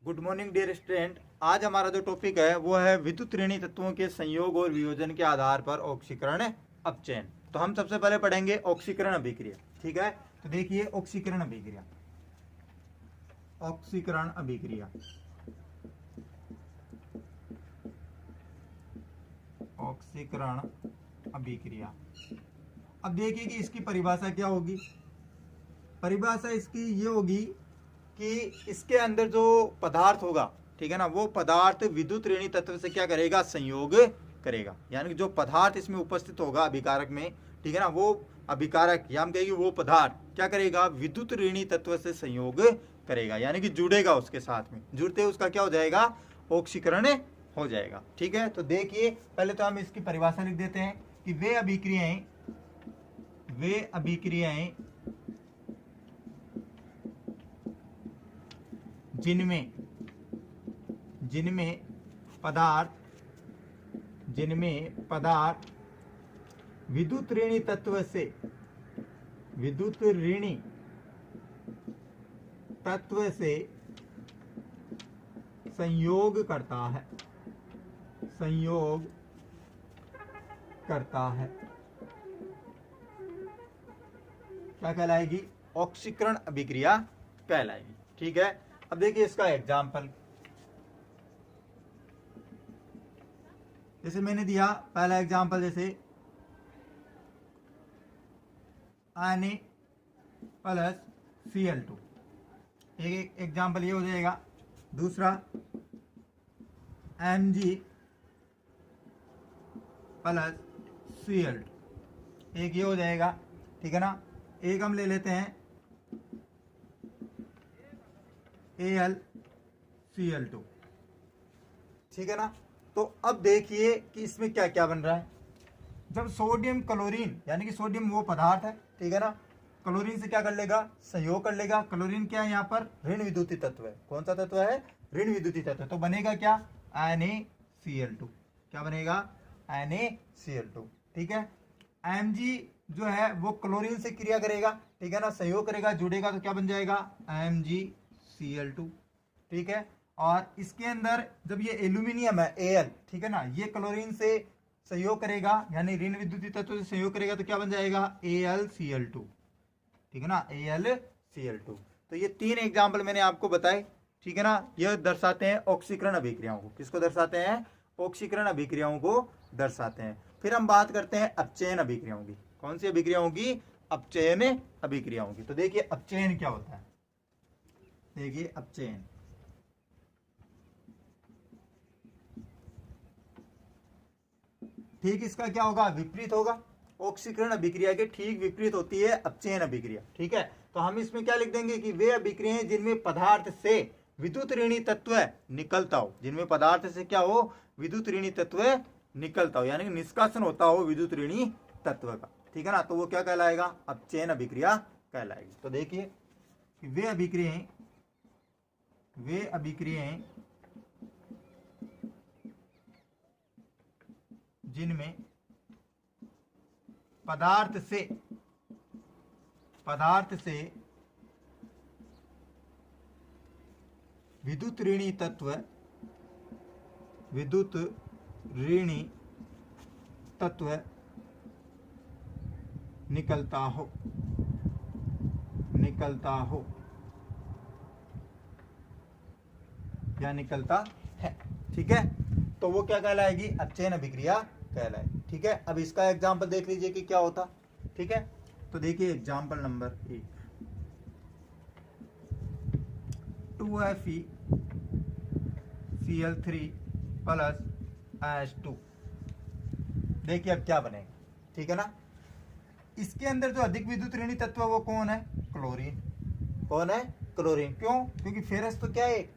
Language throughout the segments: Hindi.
Good morning dear student. आज हमारा जो टॉपिक है वो है विद्युत ऋणी तत्वों के संयोग और वियोजन के आधार पर ऑक्सीकरण अपचयन। तो हम सबसे पहले पढ़ेंगे ऑक्सीकरण अभिक्रिया। ठीक है, तो देखिए ऑक्सीकरण अभिक्रिया। ऑक्सीकरण अभिक्रिया, ऑक्सीकरण अभिक्रिया। अब देखिए कि इसकी परिभाषा क्या होगी। परिभाषा इसकी ये होगी कि इसके अंदर जो पदार्थ होगा, ठीक है ना, वो पदार्थ विद्युत ऋणी तत्व से क्या करेगा, संयोग करेगा। यानी कि जो पदार्थ इसमें उपस्थित होगा अभिकारक में, ठीक है ना, वो अभिकारक या हम कहेंगे वो पदार्थ क्या करेगा, विद्युत ऋणी तत्व से संयोग करेगा, यानी कि जुड़ेगा उसके साथ में। जुड़ते ही उसका क्या हो जाएगा, ऑक्सीकरण हो जाएगा। ठीक है, तो देखिए पहले तो हम इसकी परिभाषा लिख देते हैं कि वे अभिक्रियाएं जिनमें पदार्थ विद्युत ऋणी तत्व से संयोग करता है क्या कहलाएगी, ऑक्सीकरण अभिक्रिया कहलाएगी। ठीक है, अब देखिए इसका एग्जाम्पल, जैसे मैंने दिया पहला एग्जाम्पल, जैसे Na प्लस Cl2, एक एग्जाम्पल ये हो जाएगा। दूसरा Mg प्लस Cl2, एक ये हो जाएगा। ठीक है ना, एक हम ले लेते हैं AlCl2। ठीक है ना, तो अब देखिए कि इसमें क्या क्या बन रहा है। जब सोडियम क्लोरीन, यानी कि सोडियम वो पदार्थ है, ठीक है ना, क्लोरीन से क्या कर लेगा, संयोग कर लेगा। क्लोरीन क्या है, यहाँ पर ऋण विद्युतीय तत्व है। कौन सा तत्व है, ऋण विद्युतीय तत्व। तो बनेगा क्या, NaCl2। क्या बनेगा, NaCl2। ठीक है, Mg जो है वो क्लोरीन से क्रिया करेगा, ठीक है ना, संयोग करेगा, जुड़ेगा, तो क्या बन जाएगा, MgCl2। ठीक है, और इसके अंदर जब ये एल्यूमिनियम है Al, ठीक है ना, ये क्लोरीन से सहयोग करेगा, यानी ऋण विद्युतीय तत्व से सहयोग करेगा, तो क्या बन जाएगा, AlCl2। ठीक है ना, AlCl2। तो ये तीन एग्जाम्पल मैंने आपको बताए। ठीक है ना, यह दर्शाते हैं ऑक्सीकरण अभिक्रियाओं को। किसको दर्शाते हैं, ऑक्सीकरण अभिक्रियाओं को दर्शाते हैं। फिर हम बात करते हैं अपचयन अभिक्रियाओं की। कौन सी अभिक्रियाओं की, अपचयन अभिक्रियाओं की। तो देखिए अपचयन क्या होता है, देखिए अपचयन, ठीक इसका क्या होगा, विपरीत होगा। ऑक्सीकरण अभिक्रिया के ठीक विपरीत होती है अपचयन अभिक्रिया। ठीक है, तो हम इसमें क्या लिख देंगे कि वे अभिक्रियाएं जिनमें पदार्थ से विद्युत ऋणी तत्व निकलता हो, जिनमें पदार्थ से क्या हो, विद्युत ऋणी तत्व निकलता हो, यानी कि निष्कासन होता हो विद्युत ऋणी तत्व का। ठीक है ना, तो वो क्या कहलाएगा, अपचयन अभिक्रिया कहलाएगी। तो देखिए कि वे अभिक्रियाएं जिनमें पदार्थ से विद्युत ऋणी तत्व निकलता हो या निकलता है। ठीक है, तो वो क्या कहलाएगी, अपचयन अभिक्रिया कहलाएगी। ठीक है, अब इसका एग्जाम्पल देख लीजिए कि क्या होता। ठीक है, तो देखिए example number 1, 2FeCl3 plus H2। देखिए अब क्या बनेगा। ठीक है ना, इसके अंदर जो अधिक विद्युत ऋणी तत्व है वो कौन है, क्लोरीन। कौन है, क्लोरीन। क्यों, क्योंकि फेरस तो क्या है, एक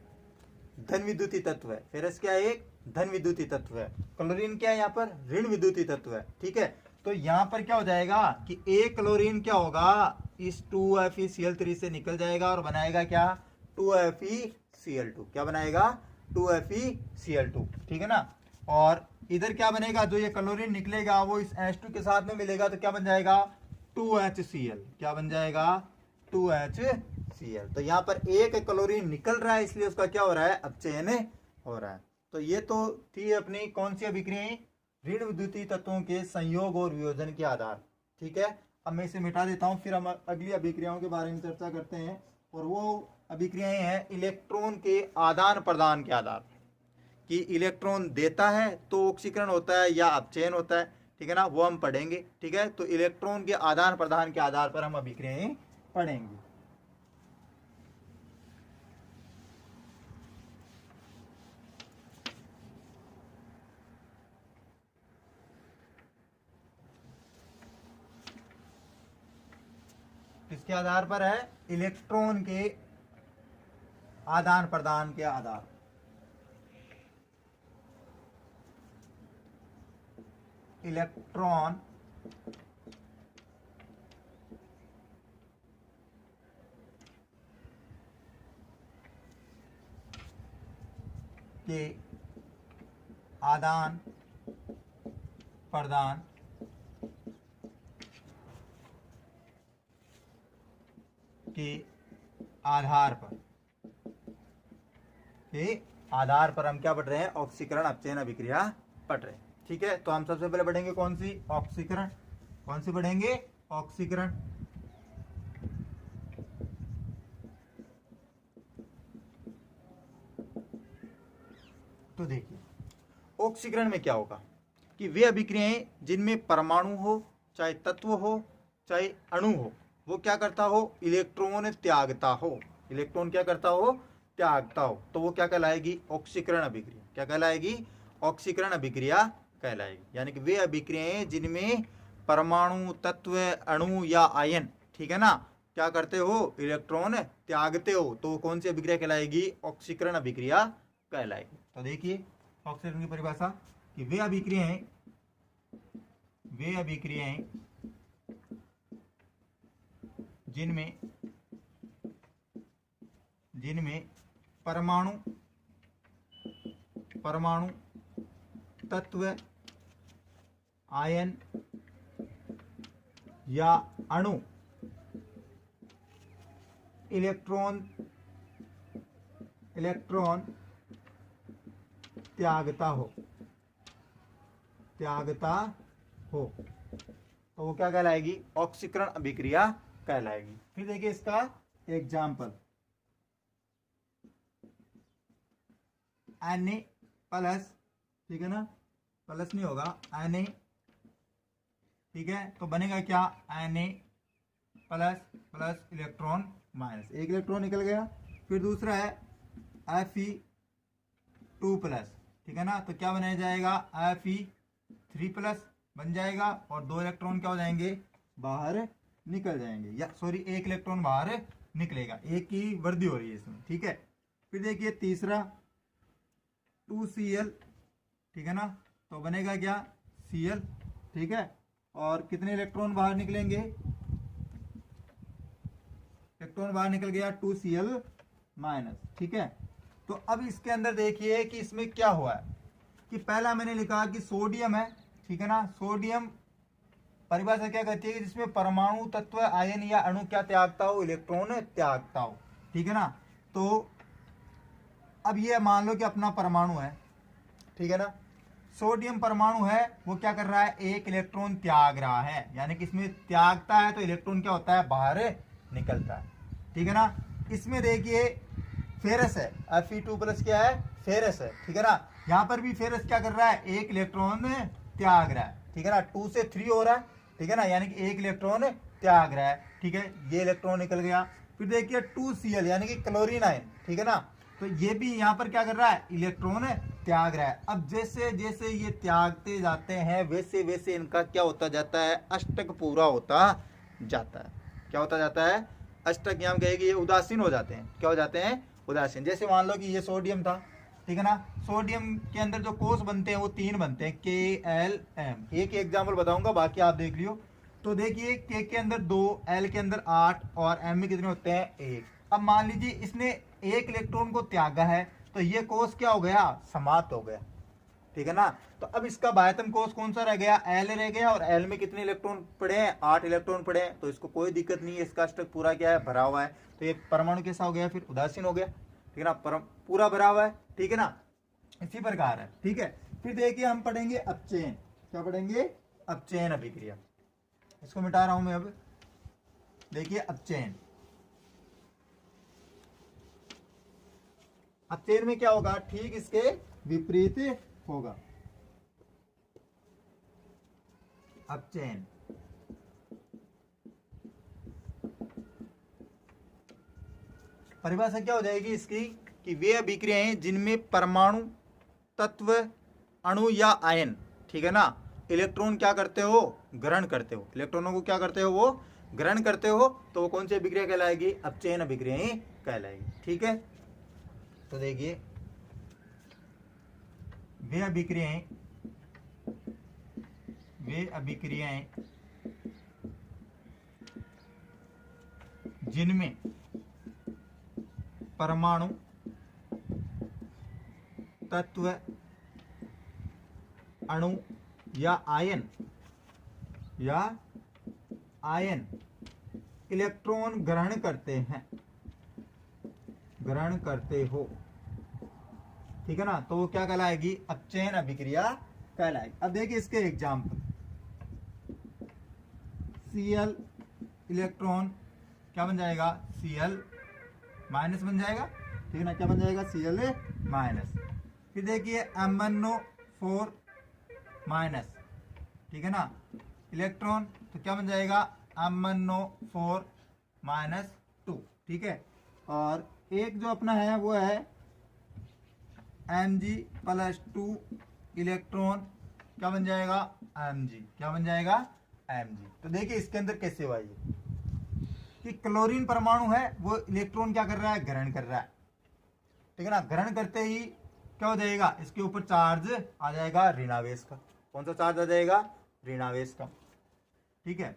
धन विद्युतीय तत्व है। फेरस क्या है, एक धन विद्युतीय तत्व है। क्लोरीन क्या है, यहाँ पर ऋण विद्युतीय तत्व है। ठीक है, तो यहाँ पर क्या हो जाएगा कि एक क्लोरीन क्या होगा, इस 2FeCl3 से निकल जाएगा और बनाएगा क्या, 2FeCl2। क्या बनाएगा, 2FeCl2। ठीक है ना, और इधर क्या बनेगा, जो ये क्लोरीन निकलेगा वो इस H2 के साथ में मिलेगा, तो क्या बन जाएगा, 2HCl। क्या बन जाएगा, 2HCl। Cl। तो यहाँ पर एक क्लोरीन निकल रहा है, इसलिए उसका क्या हो रहा है, अपचयन हो रहा है। तो ये तो थी अपनी कौन सी अभिक्रियाएं, ऋण विद्युतीय तत्वों के संयोग और वियोजन के आधार। ठीक है, अब मैं इसे मिटा देता हूं, फिर हम अगली अभिक्रियाओं के बारे में चर्चा करते हैं। और वो अभिक्रियाएं हैं इलेक्ट्रॉन के आदान प्रदान के आधार, कि इलेक्ट्रॉन देता है तो ऑक्सीकरण होता है या अपचयन होता है। ठीक है ना, वो हम पढ़ेंगे। ठीक है, तो इलेक्ट्रॉन के आदान प्रदान के आधार पर हम अभिक्रियाएं पढ़ेंगे। किसके आधार पर है, इलेक्ट्रॉन के आदान प्रदान के आधार। इलेक्ट्रॉन के आदान प्रदान के आधार पर हम क्या पढ़ रहे हैं, ऑक्सीकरण अपचयन अभिक्रिया पढ़ रहे हैं। ठीक है, तो हम सबसे पहले पढ़ेंगे कौन सी, ऑक्सीकरण। कौन सी पढ़ेंगे, ऑक्सीकरण। तो देखिए ऑक्सीकरण में क्या होगा कि वे अभिक्रियाएं जिनमें परमाणु हो, चाहे तत्व हो, चाहे अणु हो, वो क्या करता हो, इलेक्ट्रॉन त्यागता हो। इलेक्ट्रॉन क्या करता हो, त्यागता हो, तो वो क्या कहलाएगी, ऑक्सीकरण अभिक्रिया। क्या कहलाएगी, ऑक्सीकरण अभिक्रिया कहलाएगी। यानी कि वे अभिक्रियाएं जिनमें परमाणु, तत्व, अणु या आयन, ठीक है ना, क्या करते हो, इलेक्ट्रॉन त्यागते हो, तो कौन सी अभिक्रिया कहलाएगी, ऑक्सीकरण अभिक्रिया कहलाएगी। तो देखिए ऑक्सीकरण की परिभाषा कि वे अभिक्रियाएं जिनमें परमाणु, तत्व, आयन या अणु इलेक्ट्रॉन त्यागता हो, तो वो क्या कहलाएगी, ऑक्सीकरण अभिक्रिया कहलाएगी। फिर देखिए इसका एग्जाम्पल, Na प्लस, ठीक है ना, प्लस नहीं होगा, Na, ठीक है, तो बनेगा क्या, Na प्लस इलेक्ट्रॉन माइनस, एक इलेक्ट्रॉन निकल गया। फिर दूसरा है Fe2 प्लस, ठीक है ना, तो क्या बनाया जाएगा, Fe3 प्लस बन जाएगा, और दो इलेक्ट्रॉन क्या हो जाएंगे, बाहर निकल जाएंगे, या सॉरी एक इलेक्ट्रॉन बाहर निकलेगा, एक की वृद्धि हो रही है इसमें। ठीक है, फिर देखिए तीसरा 2Cl, ठीक है ना, तो बनेगा क्या, Cl, ठीक है, और कितने इलेक्ट्रॉन बाहर निकलेंगे, इलेक्ट्रॉन बाहर निकल गया 2Cl माइनस। ठीक है, तो अब इसके अंदर देखिए कि इसमें क्या हुआ है, कि पहला मैंने लिखा कि सोडियम है, ठीक है ना, सोडियम परिभाषा क्या कहती है कि जिसमें परमाणु, तत्व, आयन या अणु क्या त्यागता हो, इलेक्ट्रॉन त्यागता हो। ठीक है ना, तो अब ये मान लो कि अपना परमाणु है, ठीक है ना, सोडियम परमाणु है, वो क्या कर रहा है, एक इलेक्ट्रॉन त्याग रहा है, यानी कि इसमें त्यागता है तो इलेक्ट्रॉन क्या होता है, बाहर निकलता है। ठीक है ना, इसमें देखिए फेरस है, Fe2 प्लस क्या है, फेरस है, ठीक है ना, यहाँ पर भी फेरस क्या कर रहा है, एक इलेक्ट्रॉन त्याग रहा है। ठीक है ना, 2 से 3 हो रहा है, ठीक है ना, यानी कि एक इलेक्ट्रॉन त्याग रहा है। ठीक है, ये इलेक्ट्रॉन निकल गया। फिर देखिए 2Cl यानी कि क्लोरीन आयन, ठीक है ना, तो ये भी यहाँ पर क्या कर रहा है, इलेक्ट्रॉन त्याग रहा है। अब जैसे जैसे ये त्यागते जाते हैं वैसे वैसे इनका क्या होता जाता है, अष्टक पूरा होता जाता है। क्या होता जाता है, अष्टक, हम कहेंगे ये उदासीन हो जाते हैं। क्या हो जाते हैं, उदासीन। जैसे मान लो कि ये सोडियम था, ठीक है ना, सोडियम के अंदर जो कोष बनते हैं वो 3 बनते हैं, KLM। एक एग्जाम्पल बताऊंगा, बाकी आप देख लियो। तो देखिए K के अंदर 2, L के अंदर 8 और M में कितने होते हैं, 1। अब मान लीजिए इसने एक इलेक्ट्रॉन को त्यागा है, तो ये कोष क्या हो गया, समाप्त हो गया। ठीक है ना। तो अब इसका बाह्यतम कोष कौन सा रह गया, एल रह गया, और एल में कितने इलेक्ट्रॉन पड़े हैं, 8 इलेक्ट्रॉन पड़े हैं, तो इसको कोई दिक्कत नहीं है, इसका स्टक पूरा क्या है, भरा हुआ है। तो ये परमाणु कैसा हो गया, फिर उदासीन हो गया, ठीक है ना, पूरा भरा हुआ है, ठीक है ना, इसी प्रकार है, ठीक है। फिर देखिए हम पढ़ेंगे अपचयन, क्या पढ़ेंगे, अपचयन अभिक्रिया। इसको मिटा रहा हूं मैं अब। देखिए अपचयन, अपचयन में क्या होगा, ठीक इसके विपरीत होगा। अपचयन, परिभाषा क्या हो जाएगी इसकी, कि वे अभिक्रियाएं जिनमें परमाणु, तत्व, अणु या आयन, ठीक है ना, इलेक्ट्रॉन क्या करते हो, ग्रहण करते हो, इलेक्ट्रॉनों को क्या करते हो, वो ग्रहण करते हो, तो वो कौन सी अभिक्रिया कहलाएगी, अपचयन अभिक्रियाएं कहलाएगी, ठीक है। तो देखिए वे अभिक्रियाएं जिनमें परमाणु, तत्व, अणु या आयन इलेक्ट्रॉन ग्रहण करते हो, ठीक है ना, तो वो क्या कहलाएगी, अपचयन अभिक्रिया कहलाएगी। अब देखिए इसके एग्जाम्पल, Cl इलेक्ट्रॉन क्या बन जाएगा, Cl माइनस बन जाएगा, ठीक है ना, क्या बन जाएगा, Cl माइनस। फिर देखिए MnO4 माइनस, ठीक है ना, इलेक्ट्रॉन, तो क्या बन जाएगा, MnO4 माइनस 2, ठीक है। और एक जो अपना है वो है Mg+2 इलेक्ट्रॉन, क्या बन जाएगा, Mg, क्या बन जाएगा, Mg। तो देखिए इसके अंदर कैसे हुआ ये, कि क्लोरीन परमाणु है, वो इलेक्ट्रॉन क्या कर रहा है, ग्रहण कर रहा है, ठीक है ना, ग्रहण करते ही क्या हो जाएगा, इसके ऊपर चार्ज आ जाएगा ऋणावेश का, कौन सा चार्ज आ जाएगा, ऋणावेश का, ठीक है।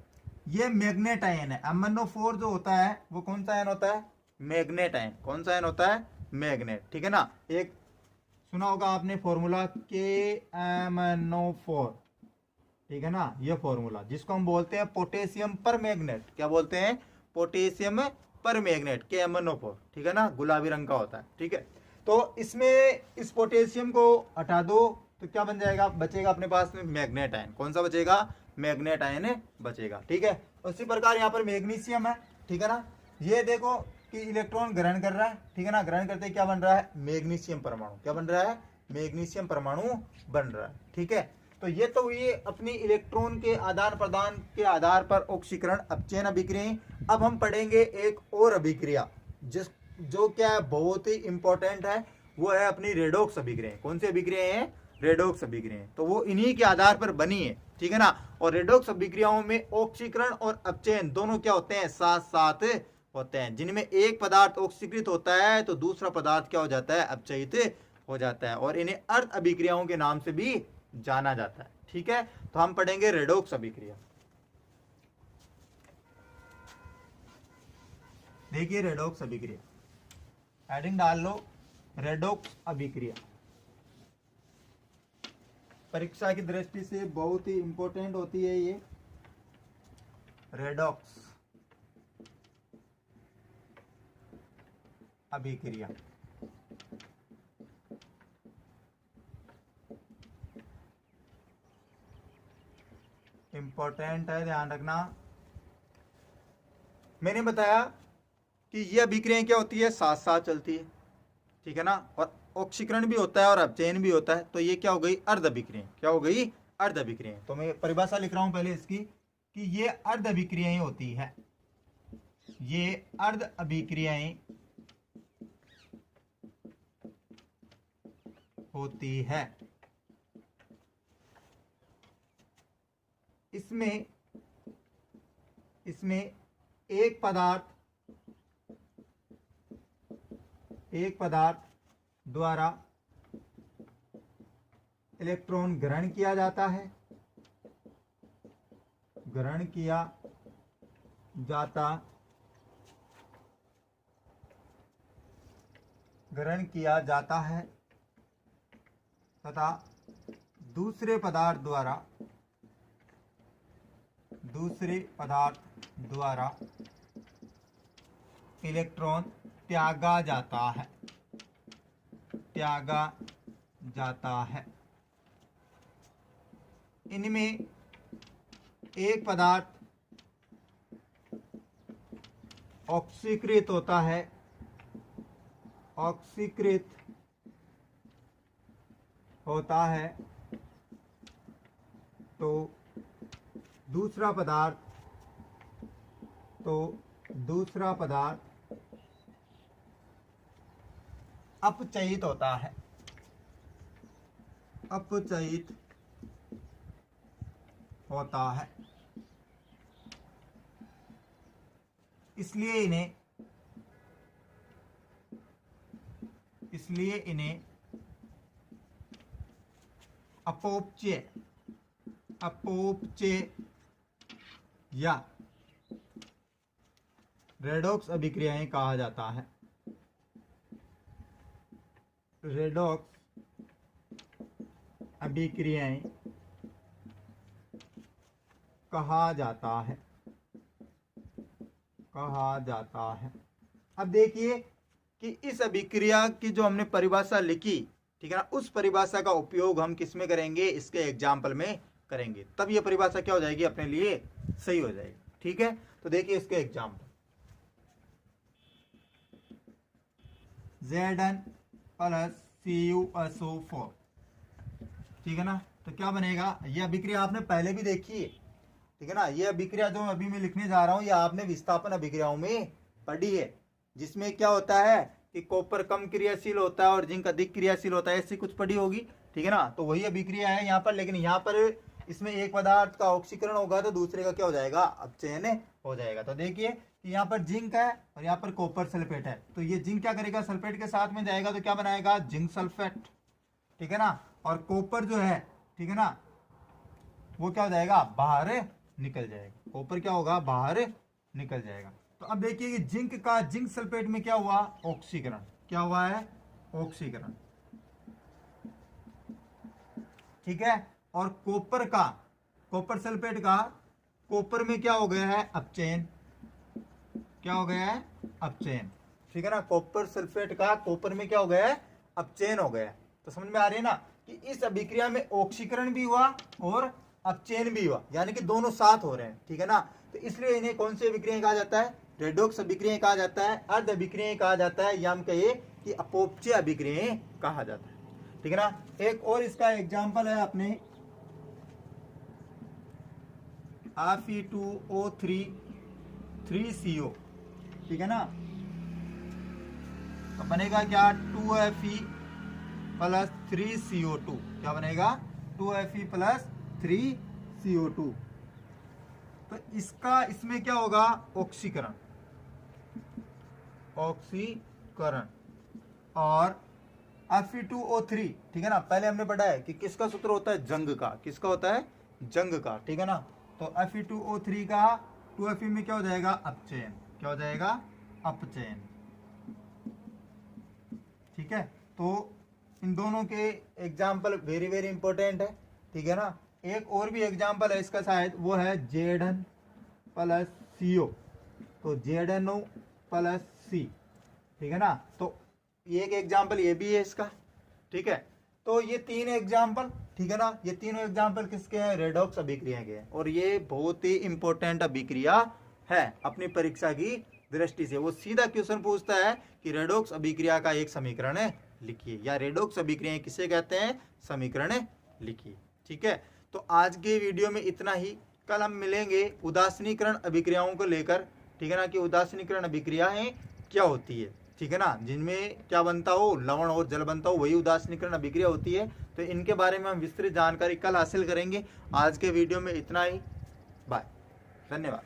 ये मैग्नेट आयन है, MnO4 जो होता है वो कौन सा आयन होता है, मैग्नेट आयन, कौन सा आयन होता है, मैग्नेट, ठीक है ना। एक सुना होगा आपने फॉर्मूला KMnO4, ठीक है ना, ये फॉर्मूला जिसको हम बोलते हैं पोटेशियम पर मैग्नेट, क्या बोलते हैं, पोटेशियम पर मैग्नेट, KMnO4, ठीक है ना, गुलाबी रंग का होता है, ठीक है। तो इसमें इस पोटेशियम को हटा दो तो क्या बन जाएगा, बचेगा अपने पास में मैग्नेट आयन, कौन सा बचेगा, मैग्नेट आयन बचेगा, ठीक है। उसी प्रकार यहाँ पर मैग्नीशियम है, ठीक है ना, ये देखो कि इलेक्ट्रॉन ग्रहण कर रहा है, ठीक है ना, ग्रहण करते क्या बन रहा है, मैग्नीशियम परमाणु, क्या बन रहा है, मैग्नीशियम परमाणु बन रहा है, ठीक है। तो ये तो ये अपनी इलेक्ट्रॉन के आदान प्रदान के आधार पर ऑक्सीकरण अपचयन अभिक्रियाएं। अब हम पढ़ेंगे एक और अभिक्रिया जो क्या है, बहुत ही इंपॉर्टेंट है, वो है अपनी रेडॉक्स अभिक्रियाएं। कौन सी अभिक्रियाएं हैं, रेडॉक्स अभिक्रियाएं, तो वो इन्हीं के आधार पर बनी है, ठीक है ना। और रेडॉक्स अभिक्रियाओं में ऑक्सीकरण और अपचयन दोनों क्या होते हैं, साथ साथ होते हैं, जिनमें एक पदार्थ ऑक्सीकृत होता है तो दूसरा पदार्थ क्या हो जाता है, अपचयित हो जाता है, और इन्हें अर्ध अभिक्रियाओं के नाम से भी जाना जाता है, ठीक है। तो हम पढ़ेंगे रेडॉक्स अभिक्रिया। देखिए रेडॉक्स अभिक्रिया, हेडिंग डाल लो, रेडॉक्स अभिक्रिया परीक्षा की दृष्टि से बहुत ही इंपॉर्टेंट होती है ये रेडॉक्स अभिक्रिया। इंपॉर्टेंट है, ध्यान रखना। मैंने बताया कि ये अभिक्रियाएं क्या होती है, साथ साथ चलती है, ठीक है ना, और ऑक्सीकरण भी होता है और अपचयन भी होता है, तो ये क्या हो गई, अर्ध अभिक्रियाएं, क्या हो गई, अर्ध अभिक्रियाएं। तो मैं परिभाषा लिख रहा हूं पहले इसकी, कि ये अर्ध अभिक्रियाएं होती है, ये अर्ध अभिक्रियाएं होती है। इसमें एक पदार्थ द्वारा इलेक्ट्रॉन ग्रहण किया जाता है, तथा दूसरे पदार्थ द्वारा इलेक्ट्रॉन त्यागा जाता है। इनमें एक पदार्थ ऑक्सीकृत होता है तो दूसरा पदार्थ अपचयित होता है। इसलिए इन्हें अपोपचय या रेडॉक्स अभिक्रियाएं कहा जाता है। रेडॉक्स अभिक्रियाएं कहा जाता है। अब देखिए कि इस अभिक्रिया की जो हमने परिभाषा लिखी, ठीक है ना, उस परिभाषा का उपयोग हम किस में करेंगे, इसके एग्जाम्पल में करेंगे, तब ये परिभाषा क्या हो जाएगी, अपने लिए सही हो जाएगी। ठीक है, तो देखिए इसके एग्जाम्पल, Zn प्लस CuSO4, ठीक है ना, तो क्या बनेगा, ये अभिक्रिया आपने पहले भी देखी है, ठीक है ना। ये अभिक्रिया जो अभी मैं लिखने जा रहा हूं, ये आपने विस्थापन अभिक्रियाओं में पढ़ी है, जिसमें क्या होता है कि कॉपर कम क्रियाशील होता है और जिंक अधिक क्रियाशील होता है, ऐसी कुछ पढ़ी होगी, ठीक है ना। तो वही अभिक्रिया है यहाँ पर, लेकिन यहाँ पर इसमें एक पदार्थ का ऑक्सीकरण होगा तो दूसरे का क्या हो जाएगा, अपचयन हो जाएगा। तो देखिए कि यहाँ पर जिंक है और यहाँ पर कॉपर सल्फेट है, तो ये जिंक क्या करेगा, सल्फेट के साथ में जाएगा तो क्या बनाएगा, जिंक सल्फेट, ठीक है ना। और कॉपर जो है, ठीक है ना, वो क्या हो जाएगा, बाहर निकल जाएगा, कॉपर क्या होगा, बाहर निकल जाएगा। तो अब देखिए कि जिंक सल्फेट में क्या हुआ, ऑक्सीकरण, क्या हुआ है, ऑक्सीकरण, ठीक है। और कॉपर सल्फेट का कॉपर में क्या हो गया है, अपचयन, क्या हो गया है, अपचयन, ठीक है ना। कॉपर सल्फेट का कॉपर में क्या हो गया है, अपचयन हो गया। तो समझ में आ रही है ना कि इस अभिक्रिया में ऑक्सीकरण भी हुआ और अपचयन भी हुआ, यानी कि दोनों साथ हो रहे हैं, ठीक है ना। तो इसलिए इन्हें कौन सी अभिक्रियाएं कहा जाता है, रेडॉक्स अभिक्रियाएं कहा जाता है, अर्ध अभिक्रियाएं कहा जाता है, या हम कहिए कि अपोपचय अभिक्रियाएं कहा जाता है, ठीक है ना। एक और इसका एग्जांपल है अपने Fe2O3 3CO, ठीक है ना। तो बनेगा क्या, 2Fe प्लस 3CO2, क्या बनेगा, 2Fe प्लस 3CO2। तो इसमें क्या होगा, ऑक्सीकरण, और Fe2O3, ठीक है ना। पहले हमने पढ़ा है कि किसका सूत्र होता है, जंग का, किसका होता है, जंग का, ठीक है ना। तो Fe2O3 का 2Fe में क्या हो जाएगा, अपचयन, क्या हो जाएगा, अपचयन, ठीक है। तो इन दोनों के एग्जाम्पल वेरी वेरी इंपॉर्टेंट है, ठीक है ना। एक और भी एग्जाम्पल है इसका शायद, वो है Zn प्लस CO, तो ZnO प्लस C, ठीक है ना। तो एक एग्जाम्पल ये भी है इसका, ठीक है। तो ये तीन एग्जाम्पल, ठीक है ना, ये तीनों एग्जाम्पल किसके हैं, रेडॉक्स अभिक्रिया के हैं, और ये बहुत ही इंपॉर्टेंट अभिक्रिया है अपनी परीक्षा की दृष्टि से। वो सीधा क्वेश्चन पूछता है कि रेडॉक्स अभिक्रिया का एक समीकरण लिखिए, या रेडॉक्स अभिक्रियाएं किसे कहते हैं, समीकरण लिखिए, ठीक है। तो आज के वीडियो में इतना ही, कल हम मिलेंगे उदासीनीकरण अभिक्रियाओं को लेकर, ठीक है ना, कि उदासीनीकरण अभिक्रियाएं क्या होती है, ठीक है ना, जिनमें क्या बनता हो, लवण और जल बनता हो, वही उदासीनीकरण अभिक्रिया होती है। तो इनके बारे में हम विस्तृत जानकारी कल हासिल करेंगे। आज के वीडियो में इतना ही, बाय, धन्यवाद।